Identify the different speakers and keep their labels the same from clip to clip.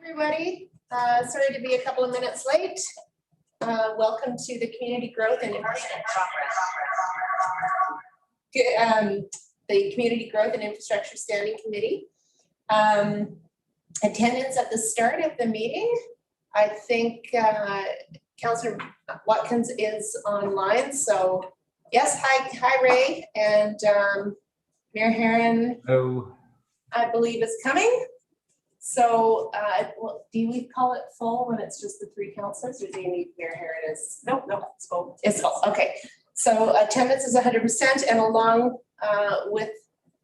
Speaker 1: Everybody. Sorry to be a couple of minutes late. Welcome to the Community Growth and Infrastructure. The Community Growth and Infrastructure Standing Committee. Attendance at the start of the meeting. I think Councillor Watkins is online. So yes, hi Ray, and Mayor Herron.
Speaker 2: Oh,
Speaker 1: I believe is coming. So do we call it full when it's just the three councillors, or do you need Mayor Herron is? Nope, it's full. It's full. Okay. So attendance is 100%, and along with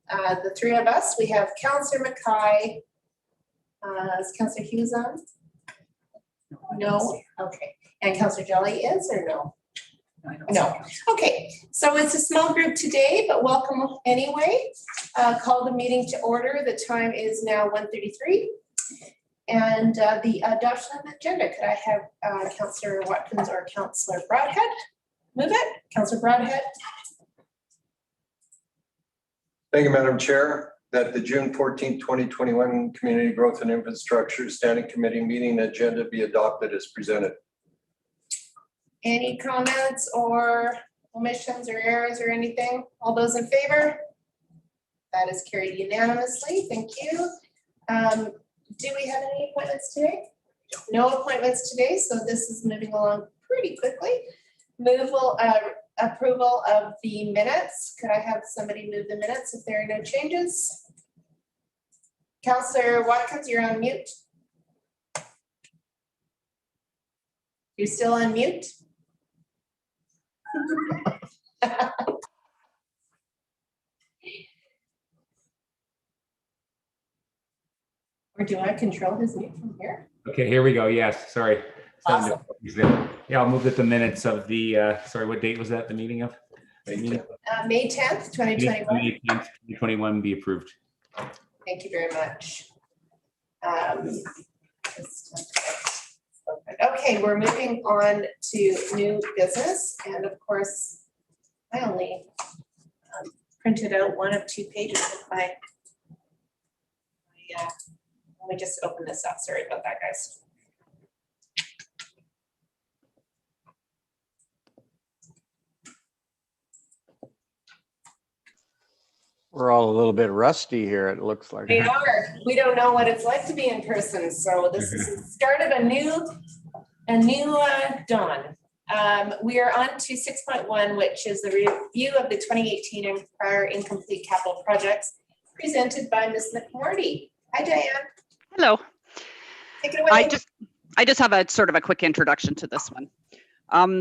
Speaker 1: the three of us, we have Councillor Mackay. Is Councillor Hughes on? No. Okay. And Councillor Jelly is or no? No. Okay. So it's a small group today, but welcome anyway. Call the meeting to order. The time is now 1:33. And the adoption of the agenda. Could I have Councillor Watkins or Councillor Broadhead move it? Councillor Broadhead.
Speaker 3: Thank you, Madam Chair. That the June 14th, 2021 Community Growth and Infrastructure Standing Committee meeting agenda be adopted as presented.
Speaker 1: Any comments or omissions or errors or anything? All those in favor? That is carried unanimously. Thank you. Do we have any appointments today? No appointments today, so this is moving along pretty quickly. Approval of the minutes. Could I have somebody move the minutes if there are no changes? Councillor Watkins, you're on mute. You're still on mute? Or do I control his mute from here?
Speaker 2: okay, here we go. Yes, sorry.
Speaker 1: Awesome.
Speaker 2: Yeah, I'll move that the minutes of the, sorry, what date was that, the meeting of?
Speaker 1: May 10th, 2021.
Speaker 2: May 10th, 2021 be approved.
Speaker 1: Thank you very much. Okay, we're moving on to new business. And of course, I only printed out one of 2 pages of my let me just open this up. Sorry about that, guys.
Speaker 4: We're all a little bit rusty here, it looks like.
Speaker 1: We are. We don't know what it's like to be in person. So this is the start of a new dawn. We are on to 6.1, which is the review of the 2018 and prior incomplete capital projects presented by Ms. Mcmorty. Hi, Diane.
Speaker 5: Hello.
Speaker 1: Take it away.
Speaker 5: I just have a sort of a quick introduction to this one.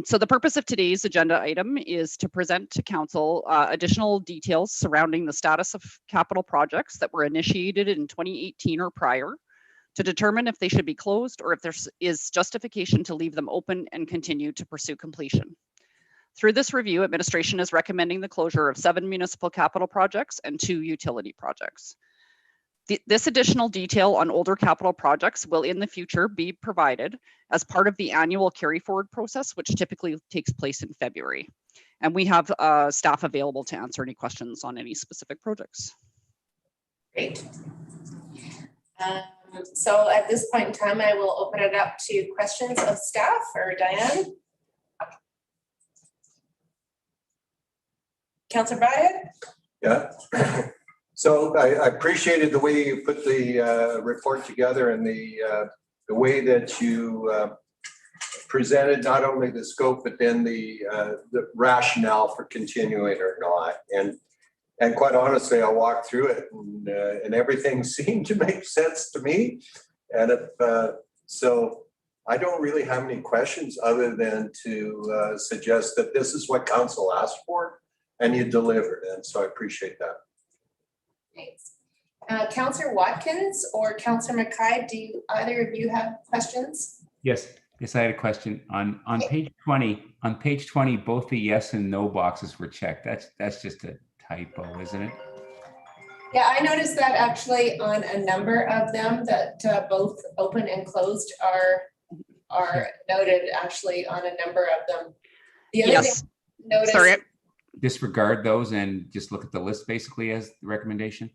Speaker 5: So the purpose of today's agenda item is to present to Council additional details surrounding the status of capital projects that were initiated in 2018 or prior, to determine if they should be closed or if there is justification to leave them open and continue to pursue completion. Through this review, administration is recommending the closure of 7 municipal capital projects and 2 utility projects. This additional detail on older capital projects will in the future be provided as part of the annual carry forward process, which typically takes place in February. And we have staff available to answer any questions on any specific projects.
Speaker 1: Great. So at this point in time, I will open it up to questions of staff or Diane. Councillor Broadhead?
Speaker 3: Yeah. So I appreciated the way you put the report together and the way that you presented not only the scope, but then the rationale for continuing or not. And quite honestly, I walked through it and everything seemed to make sense to me. And so I don't really have any questions other than to suggest that this is what council asked for and you delivered. And so I appreciate that.
Speaker 1: Thanks. Councillor Watkins or Councillor Mackay, do either of you have questions?
Speaker 2: Yes, I had a question on page 20. On page 20, both the yes and no boxes were checked. That's just a typo, isn't it?
Speaker 1: Yeah, I noticed that actually on a number of them that both open and closed are noted actually on a number of them. The other
Speaker 5: Yes.
Speaker 1: thing I noticed,
Speaker 5: Sorry.
Speaker 2: Disregard those and just look at the list basically as the recommendation?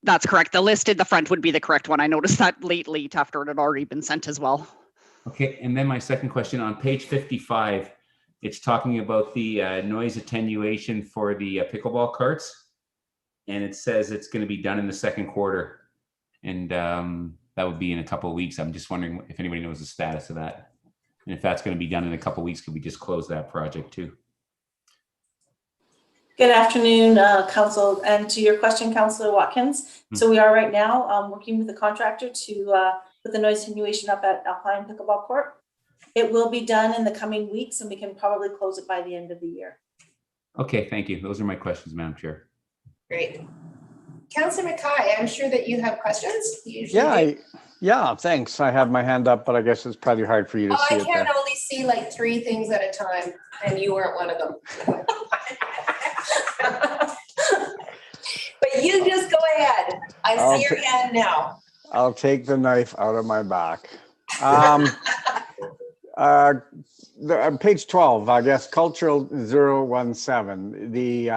Speaker 5: That's correct. The list in the front would be the correct one. I noticed that late after it had already been sent as well.
Speaker 2: Okay, and then my second question on page 55, it's talking about the noise attenuation for the pickleball courts. And it says it's going to be done in the second quarter. And that would be in a couple of weeks. I'm just wondering if anybody knows the status of that. And if that's going to be done in a couple of weeks, could we just close that project too?
Speaker 6: Good afternoon, Council, and to your question, Councillor Watkins. So we are right now working with the contractor to put the noise attenuation up at Alpine Pickleball Court. It will be done in the coming weeks, and we can probably close it by the end of the year.
Speaker 2: Okay, thank you. Those are my questions, Madam Chair.
Speaker 1: Great. Councillor McKay, I'm sure that you have questions. You usually do.
Speaker 4: Yeah, thanks. I have my hand up, but I guess it's probably hard for you to see
Speaker 1: I
Speaker 4: it
Speaker 1: can
Speaker 4: there.
Speaker 1: only see like 3 things at a time, and you weren't one of them. But you just go ahead. I see your hand now.
Speaker 4: I'll take the knife out of my back. Page 12, I guess, Cultural 017, the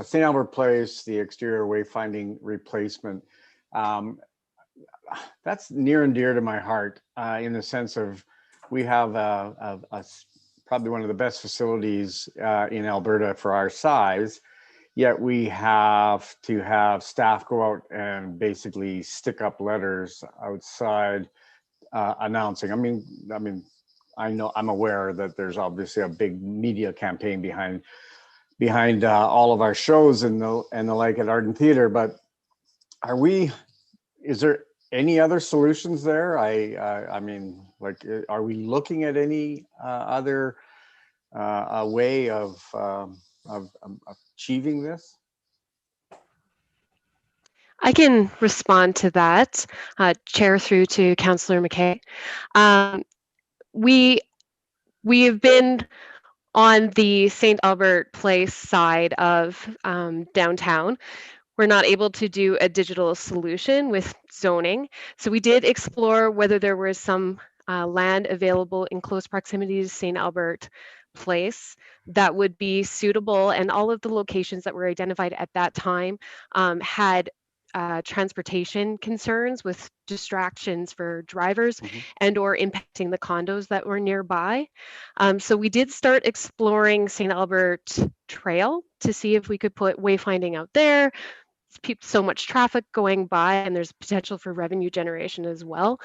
Speaker 4: St. Albert Place, the exterior wayfinding replacement. That's near and dear to my heart in the sense of we have probably one of the best facilities in Alberta for our size, yet we have to have staff go out and basically stick up letters outside announcing. I mean, I know, I'm aware that there's obviously a big media campaign behind all of our shows and the like at Art and Theater, but is there any other solutions there? I mean, like, are we looking at any other way of achieving this?
Speaker 7: I can respond to that, Chair, through to Councillor McKay. We have been on the St. Albert Place side of downtown. We're not able to do a digital solution with zoning. So we did explore whether there was some land available in close proximity to St. Albert Place that would be suitable, and all of the locations that were identified at that time had transportation concerns with distractions for drivers and or impacting the condos that were nearby. So we did start exploring St. Albert Trail to see if we could put wayfinding out there. So much traffic going by, and there's potential for revenue generation as well.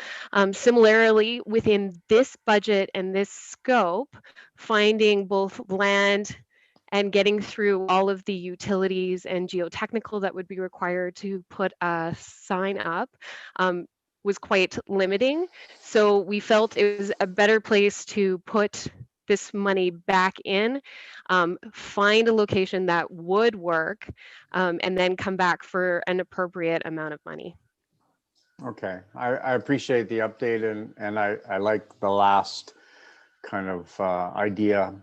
Speaker 7: Similarly, within this budget and this scope, finding both land and getting through all of the utilities and geotechnical that would be required to put a sign up was quite limiting. So we felt it was a better place to put this money back in, find a location that would work, and then come back for an appropriate amount of money.
Speaker 4: Okay, I appreciate the update, and I like the last kind of idea.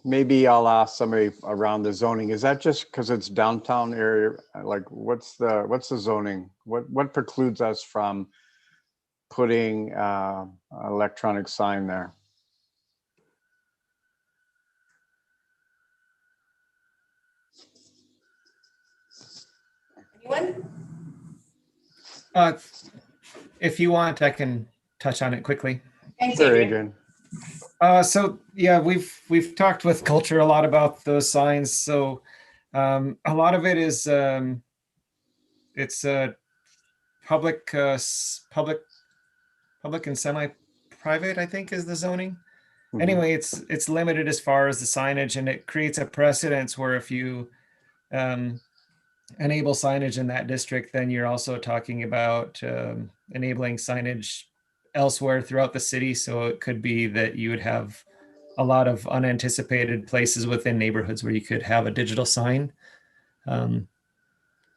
Speaker 4: Maybe I'll ask somebody around the zoning. Is that just because it's downtown area? Like, what's the zoning? What precludes us from putting an electronic sign there?
Speaker 1: Anyone?
Speaker 8: If you want, I can touch on it quickly.
Speaker 1: Thanks,
Speaker 4: Sure,
Speaker 1: Adrian.
Speaker 8: So yeah, we've talked with culture a lot about those signs. So a lot of it is it's public and semi-private, I think, is the zoning. Anyway, it's limited as far as the signage, and it creates a precedence where if you enable signage in that district, then you're also talking about enabling signage elsewhere throughout the city. So it could be that you would have a lot of unanticipated places within neighborhoods where you could have a digital sign.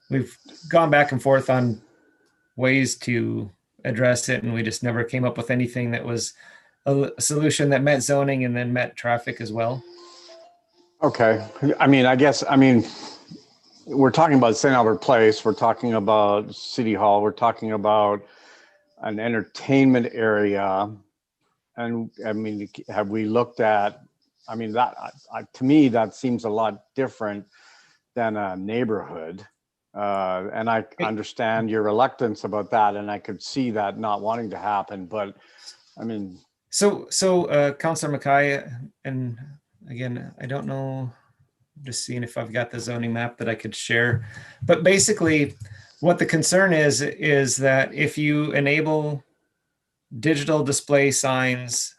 Speaker 8: We've gone back and forth on ways to address it, and we just never came up with anything that was a solution that met zoning and then met traffic as well.
Speaker 4: Okay, we're talking about St. Albert Place, we're talking about City Hall, we're talking about an entertainment area. And I mean, have we looked at, that to me, that seems a lot different than a neighborhood. And I understand your reluctance about that, and I could see that not wanting to happen, but I mean.
Speaker 8: So Councillor Mackay, and again, I don't know, I'm just seeing if I've got the zoning map that I could share, but basically what the concern is that if you enable digital display signs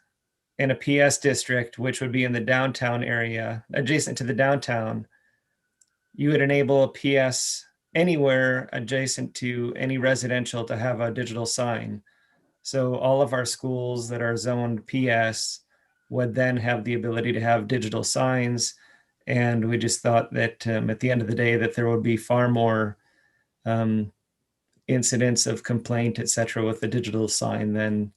Speaker 8: in a PS district, which would be in the downtown area, adjacent to the downtown, you would enable a PS anywhere adjacent to any residential to have a digital sign. So all of our schools that are zoned PS would then have the ability to have digital signs. And we just thought that at the end of the day, that there would be far more incidents of complaint, et cetera, with the digital sign than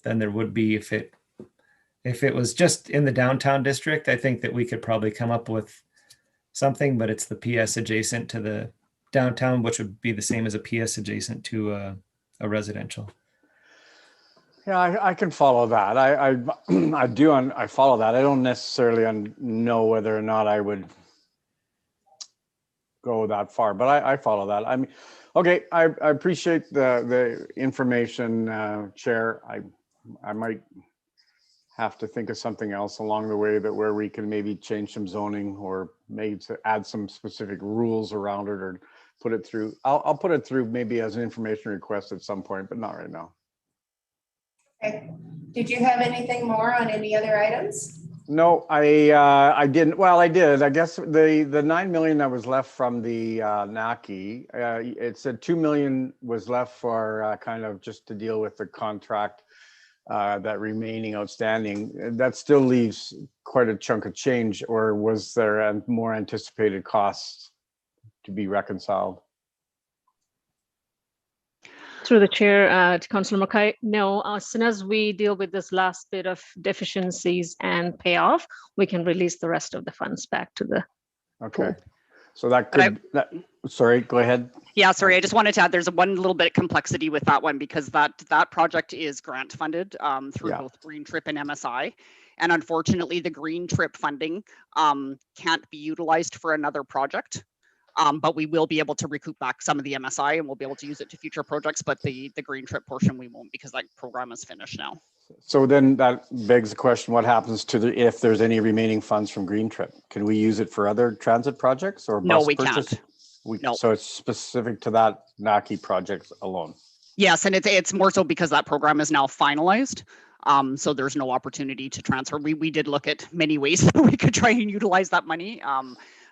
Speaker 8: there would be if it was just in the downtown district. I think that we could probably come up with something, but it's the PS adjacent to the downtown, which would be the same as a PS adjacent to a residential.
Speaker 4: Yeah, I can follow that. I follow that. I don't necessarily know whether or not I would go that far, but I follow that. I mean, okay, I appreciate the information, Chair. I might have to think of something else along the way where we can maybe change some zoning or maybe to add some specific rules around it or put it through. I'll put it through maybe as an information request at some point, but not right now.
Speaker 1: Okay. Did you have anything more on any other items?
Speaker 4: No, I didn't. Well, I did. I guess the 9 million that was left from the NACI, it said 2 million was left for kind of just to deal with the contract that remaining outstanding. That still leaves quite a chunk of change, or was there more anticipated costs to be reconciled?
Speaker 9: Through the chair, to Councillor Mackay, no, as soon as we deal with this last bit of deficiencies and payoff, we can release the rest of the funds back to the
Speaker 4: Okay.
Speaker 9: pool.
Speaker 4: So that could, sorry, go ahead.
Speaker 5: Yeah, sorry, I just wanted to add, there's one little bit of complexity with that one because that project is grant funded through both Green Trip and MSI. And unfortunately, the Green Trip funding can't be utilized for another project. But we will be able to recoup back some of the MSI and we'll be able to use it to future projects, but the Green Trip portion we won't because that program is finished now.
Speaker 4: So then that begs the question, what happens to if there's any remaining funds from Green Trip? Can we use it for other transit projects or
Speaker 5: No,
Speaker 4: bus
Speaker 5: we
Speaker 4: purchase?
Speaker 5: Can't. No.
Speaker 4: So it's specific to that NACI project alone?
Speaker 5: Yes, and it's more so because that program is now finalized. So there's no opportunity to transfer. We did look at many ways that we could try and utilize that money.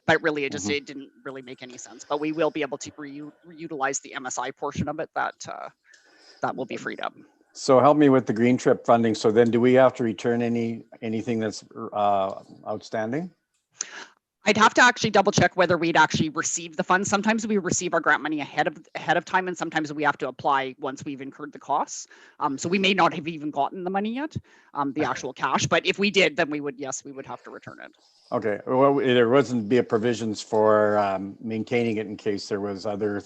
Speaker 5: But really, it didn't really make any sense. But we will be able to reutilize the MSI portion of it that will be freed up.
Speaker 4: So help me with the Green Trip funding. So then do we have to return anything that's outstanding?
Speaker 5: I'd have to actually double check whether we'd actually receive the funds. Sometimes we receive our grant money ahead of time, and sometimes we have to apply once we've incurred the costs. So we may not have even gotten the money yet, the actual cash. But if we did, then we would have to return it.
Speaker 4: Okay. Well, there wasn't be a provisions for maintaining it in case there was other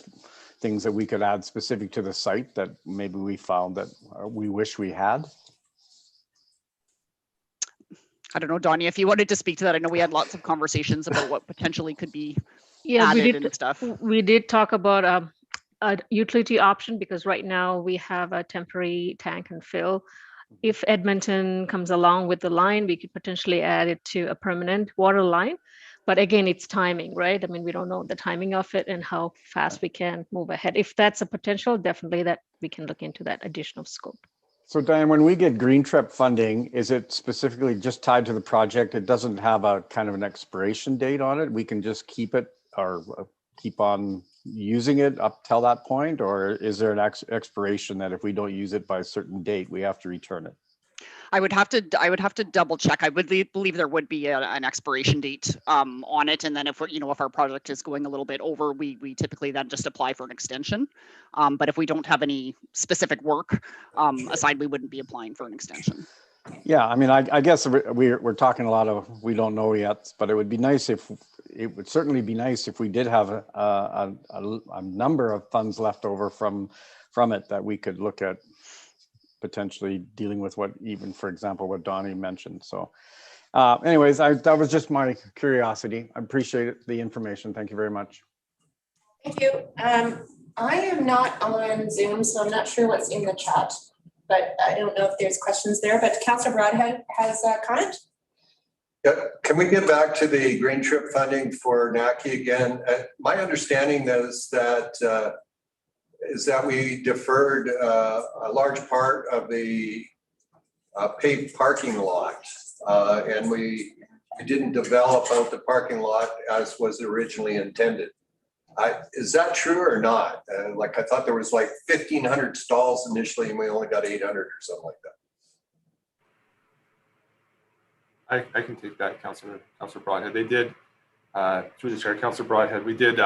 Speaker 4: things that we could add specific to the site that maybe we found that we wish we had.
Speaker 5: I don't know, Donnie, if you wanted to speak to that. I know we had lots of conversations about what potentially could be added and stuff.
Speaker 9: We did talk about a utility option because right now we have a temporary tank and fill. If Edmonton comes along with the line, we could potentially add it to a permanent water line. But again, it's timing, right? I mean, we don't know the timing of it and how fast we can move ahead. If that's a potential, definitely that we can look into that additional scope.
Speaker 4: So Diane, when we get Green Trip funding, is it specifically just tied to the project? It doesn't have a kind of an expiration date on it? We can just keep it or keep on using it up till that point? Or is there an expiration that if we don't use it by a certain date, we have to return it?
Speaker 5: I would have to double check. I would believe there would be an expiration date on it, and then if our project is going a little bit over, we typically then just apply for an extension. But if we don't have any specific work aside, we wouldn't be applying for an extension.
Speaker 4: Yeah, I mean, I guess we're talking a lot of we don't know yet, but it would be nice if we did have a number of funds left over from it that we could look at potentially dealing with for example, what Donnie mentioned. So Anyways, that was just my curiosity. I appreciate the information. Thank you very much.
Speaker 1: Thank you. I am not on Zoom, so I'm not sure what's in the chat, but I don't know if there's questions there, but Councillor Broadhead has a comment.
Speaker 3: Yeah, can we get back to the green trip funding for NACI again? My understanding is that we deferred a large part of the paved parking lot, and we didn't develop out the parking lot as was originally intended. Is that true or not? Like, I thought there was like 1,500 stalls initially, and we only got 800 or something like that.
Speaker 10: I can take that, Councillor Broadhead. They did, through the chair, Councillor Broadhead, we did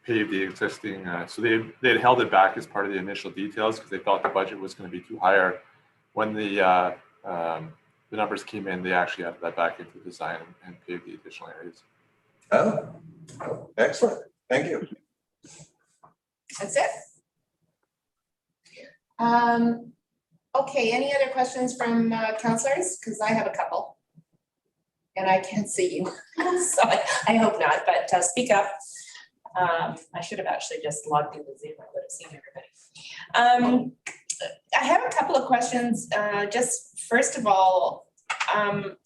Speaker 10: pave the existing, so they had held it back as part of the initial details because they thought the budget was going to be too higher. When the numbers came in, they actually added that back into the design and paved the additional areas.
Speaker 3: Oh, excellent. Thank you.
Speaker 1: That's it. Okay, any other questions from councillors? Because I have a couple. And I can't see you, so I hope not, but speak up. I should have actually just logged into Zoom. I would have seen everybody. I have a couple of questions. Just first of all,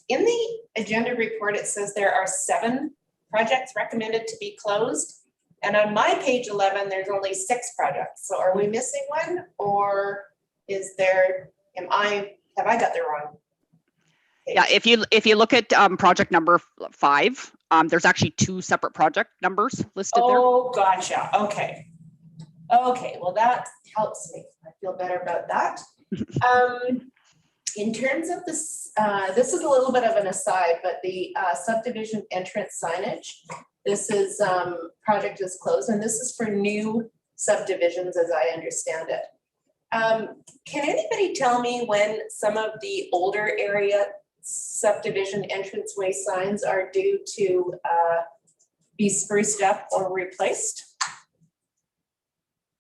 Speaker 1: in the agenda report, it says there are 7 projects recommended to be closed. And on my page 11, there's only 6 projects. So are we missing one, or is there, have I got the wrong page?
Speaker 5: Yeah, if you look at project number 5, there's actually 2 separate project numbers listed there.
Speaker 1: Oh, gotcha. Okay. Okay, well, that helps me. I feel better about that. In terms of this, this is a little bit of an aside, but the subdivision entrance signage, this is project is closed, and this is for new subdivisions, as I understand it. Can anybody tell me when some of the older area subdivision entranceway signs are due to be spruced up or replaced?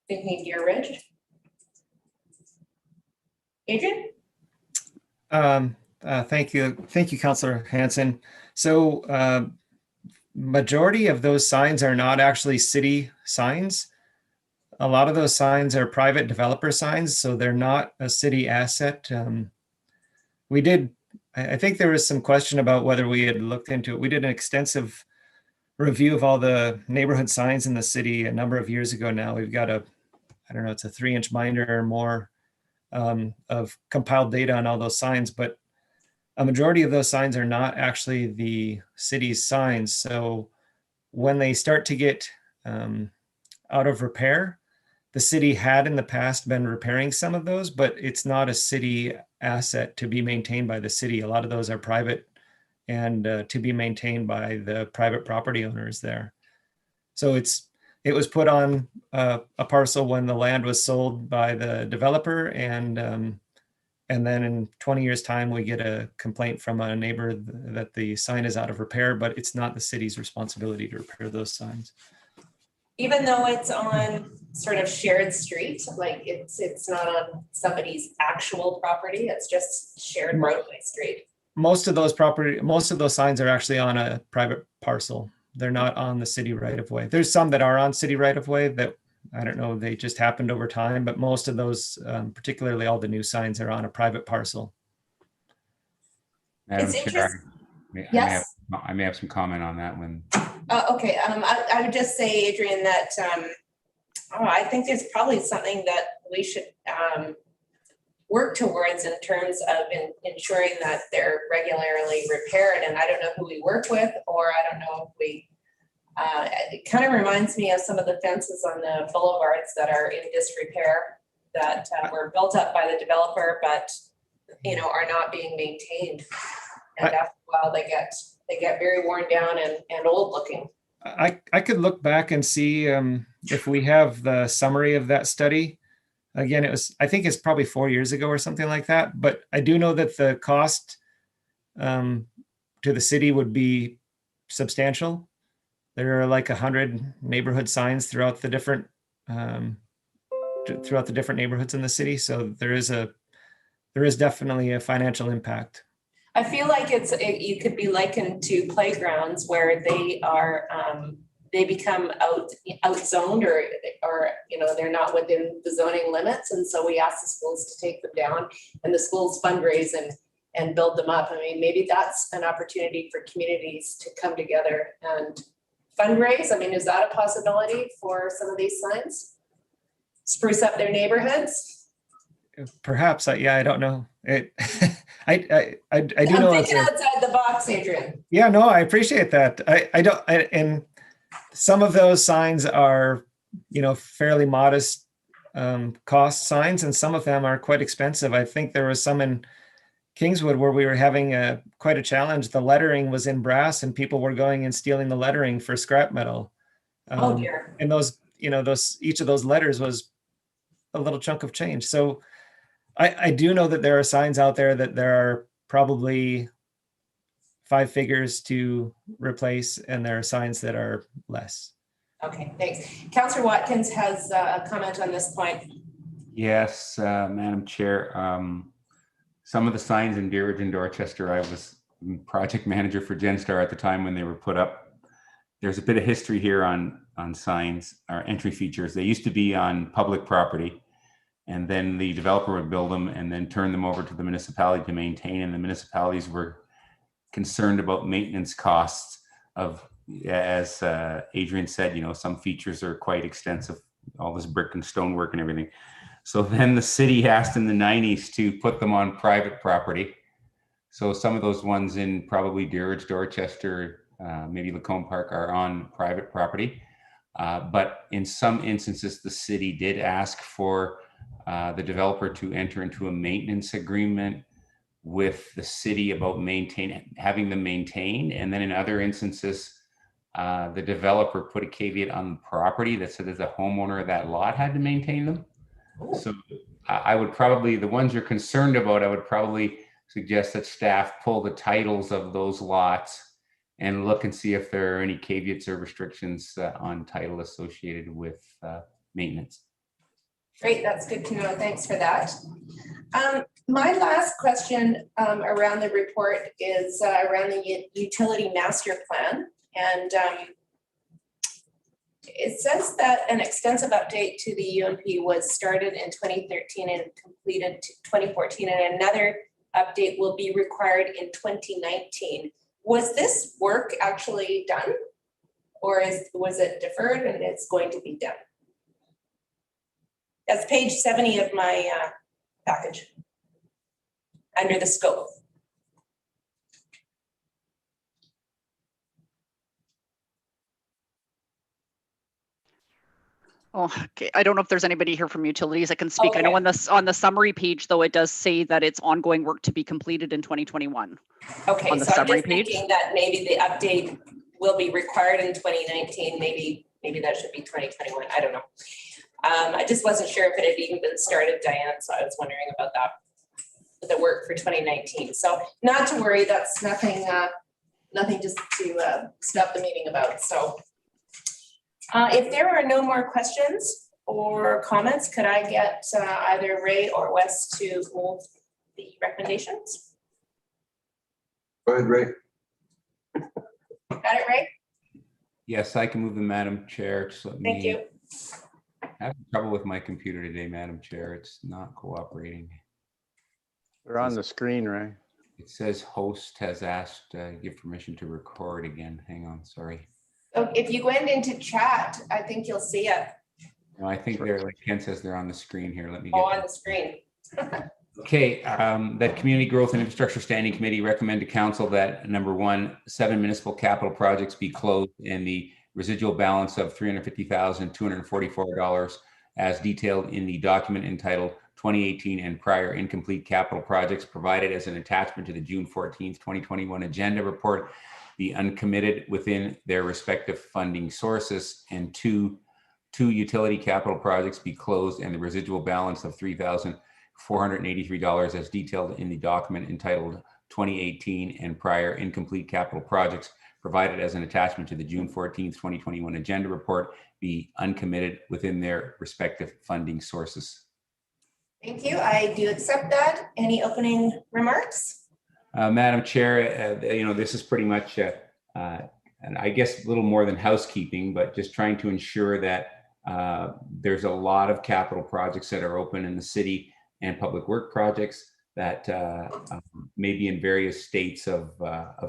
Speaker 1: Thinking Deer Ridge. Adrian?
Speaker 8: Thank you, Councillor Hanson. So majority of those signs are not actually city signs. A lot of those signs are private developer signs, so they're not a city asset. I think there was some question about whether we had looked into it. We did an extensive review of all the neighborhood signs in the city a number of years ago now. We've got I don't know, it's a 3-inch binder or more of compiled data on all those signs, but a majority of those signs are not actually the city's signs. So when they start to get out of repair, the city had in the past been repairing some of those, but it's not a city asset to be maintained by the city. A lot of those are private and to be maintained by the private property owners there. So it was put on a parcel when the land was sold by the developer, and then in 20 years' time, we get a complaint from a neighbor that the sign is out of repair, but it's not the city's responsibility to repair those signs.
Speaker 1: Even though it's on sort of shared street, like it's not on somebody's actual property, it's just shared roadway street.
Speaker 8: Most of those signs are actually on a private parcel. They're not on the city right of way. There's some that are on city right of way that, I don't know, they just happened over time, but most of those, particularly all the new signs, are on a private parcel.
Speaker 2: Madam
Speaker 1: It's
Speaker 2: Chair,
Speaker 1: Yes.
Speaker 2: I may have some comment on that one.
Speaker 1: Okay, I would just say, Adrian, that I think there's probably something that we should work towards in terms of ensuring that they're regularly repaired. And I don't know who we work with, or I don't know if we, it kind of reminds me of some of the fences on the boulevards that are in disrepair that were built up by the developer, but are not being maintained. And after a while, they get very worn down and old looking.
Speaker 8: I could look back and see if we have the summary of that study. Again, I think it's probably 4 years ago or something like that. But I do know that the cost to the city would be substantial. There are like 100 neighborhood signs throughout the different neighborhoods in the city. So there is definitely a financial impact.
Speaker 1: I feel like you could be likened to playgrounds where they are, they become outzoned or, you know, they're not within the zoning limits. And so we ask the schools to take them down and the schools fundraise and build them up. I mean, maybe that's an opportunity for communities to come together and fundraise. I mean, is that a possibility for some of these signs? Spruce up their neighborhoods?
Speaker 8: Perhaps, yeah, I don't know. I do
Speaker 1: I'm
Speaker 8: know.
Speaker 1: thinking outside the box, Adrian.
Speaker 8: Yeah, no, I appreciate that. And some of those signs are, you know, fairly modest cost signs, and some of them are quite expensive. I think there was some in Kingswood where we were having quite a challenge. The lettering was in brass and people were going and stealing the lettering for scrap metal.
Speaker 1: Oh dear.
Speaker 8: And those, you know, each of those letters was a little chunk of change. So I do know that there are signs out there that there are probably 5 figures to replace, and there are signs that are less.
Speaker 1: Okay, thanks. Councillor Watkins has a comment on this point.
Speaker 2: Yes, Madam Chair. Some of the signs in Deerridge and Dorchester, I was project manager for GenStar at the time when they were put up. There's a bit of history here on signs or entry features. They used to be on public property, and then the developer would build them and then turn them over to the municipality to maintain, and the municipalities were concerned about maintenance costs of, as Adrian said, you know, some features are quite extensive, all this brick and stonework and everything. So then the city asked in the 90s to put them on private property. So some of those ones in probably Deerridge, Dorchester, maybe Lacombe Park are on private property. But in some instances, the city did ask for the developer to enter into a maintenance agreement with the city about having them maintained. And then in other instances, the developer put a caveat on the property that said that the homeowner of that lot had to maintain them. So I would probably, the ones you're concerned about, I would probably suggest that staff pull the titles of those lots and look and see if there are any caveats or restrictions on title associated with maintenance.
Speaker 1: Great, that's good to know. Thanks for that. My last question around the report is around the utility master plan. And it says that an extensive update to the UMP was started in 2013 and completed to 2014, and another update will be required in 2019. Was this work actually done, or was it deferred and it's going to be done? That's page 70 of my package, under the scope.
Speaker 5: Oh, okay. I don't know if there's anybody here from utilities that can speak.
Speaker 1: Okay.
Speaker 5: I know on the summary page, though, it does say that it's ongoing work to be completed in 2021.
Speaker 1: Okay,
Speaker 5: On the
Speaker 1: so I'm
Speaker 5: summary
Speaker 1: just
Speaker 5: page.
Speaker 1: thinking that maybe the update will be required in 2019. Maybe that should be 2021. I don't know. I just wasn't sure if it had even been started, Diane. So I was wondering about that, the work for 2019. So not to worry. That's nothing. Nothing just to stop the meeting about. So. If there are no more questions or comments, could I get either Ray or Wes to move the recommendations?
Speaker 3: Go ahead, Ray.
Speaker 1: Got it, Ray?
Speaker 2: Yes, I can move them, Madam Chair. Just let me.
Speaker 1: Thank you.
Speaker 2: I have trouble with my computer today, Madam Chair. It's not cooperating.
Speaker 4: They're on the screen, Ray.
Speaker 2: It says host has asked give permission to record again. Hang on, sorry.
Speaker 1: So if you went into chat, I think you'll see it.
Speaker 2: No, I think they're, like Ken says, they're on the screen here. Let me
Speaker 1: Oh,
Speaker 2: get
Speaker 1: on the screen.
Speaker 2: Okay, that Community Growth and Infrastructure Standing Committee recommend to council that number 1, 7 municipal capital projects be closed and the residual balance of $350,244 as detailed in the document entitled 2018 and prior incomplete capital projects provided as an attachment to the June 14th, 2021 agenda report be uncommitted within their respective funding sources, and 2 utility capital projects be closed and the residual balance of $3,483 as detailed in the document entitled 2018 and prior incomplete capital projects provided as an attachment to the June 14th, 2021 agenda report be uncommitted within their respective funding sources.
Speaker 1: Thank you. I do accept that. Any opening remarks?
Speaker 2: Madam Chair, this is pretty much, and I guess a little more than housekeeping, but just trying to ensure that there's a lot of capital projects that are open in the city and public work projects that may be in various states of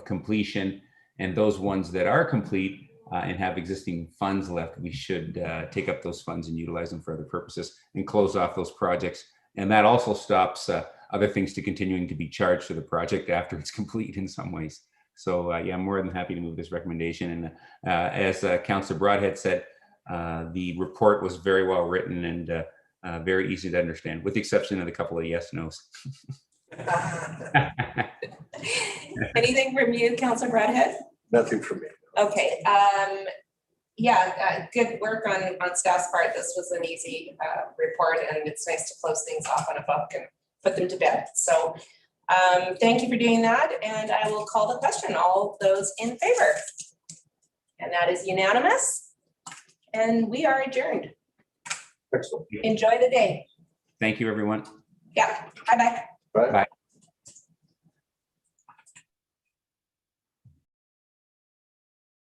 Speaker 2: completion. And those ones that are complete and have existing funds left, we should take up those funds and utilize them for other purposes and close off those projects. And that also stops other things to continuing to be charged to the project after it's complete in some ways. So yeah, I'm more than happy to move this recommendation. And as Councillor Broadhead said, the report was very well written and very easy to understand, with the exception of a couple of yes, nos.
Speaker 1: Anything from you, Councillor Broadhead?
Speaker 3: Nothing from me.
Speaker 1: Okay, yeah, good work on staff's part. This was an easy report, and it's nice to close things off on a book and put them to bed. So thank you for doing that, and I will call the question. All those in favor? And that is unanimous, and we are adjourned.
Speaker 3: Excellent.
Speaker 1: Enjoy the day.
Speaker 2: Thank you, everyone.
Speaker 1: Yeah, bye-bye.
Speaker 3: Bye.
Speaker 2: Bye.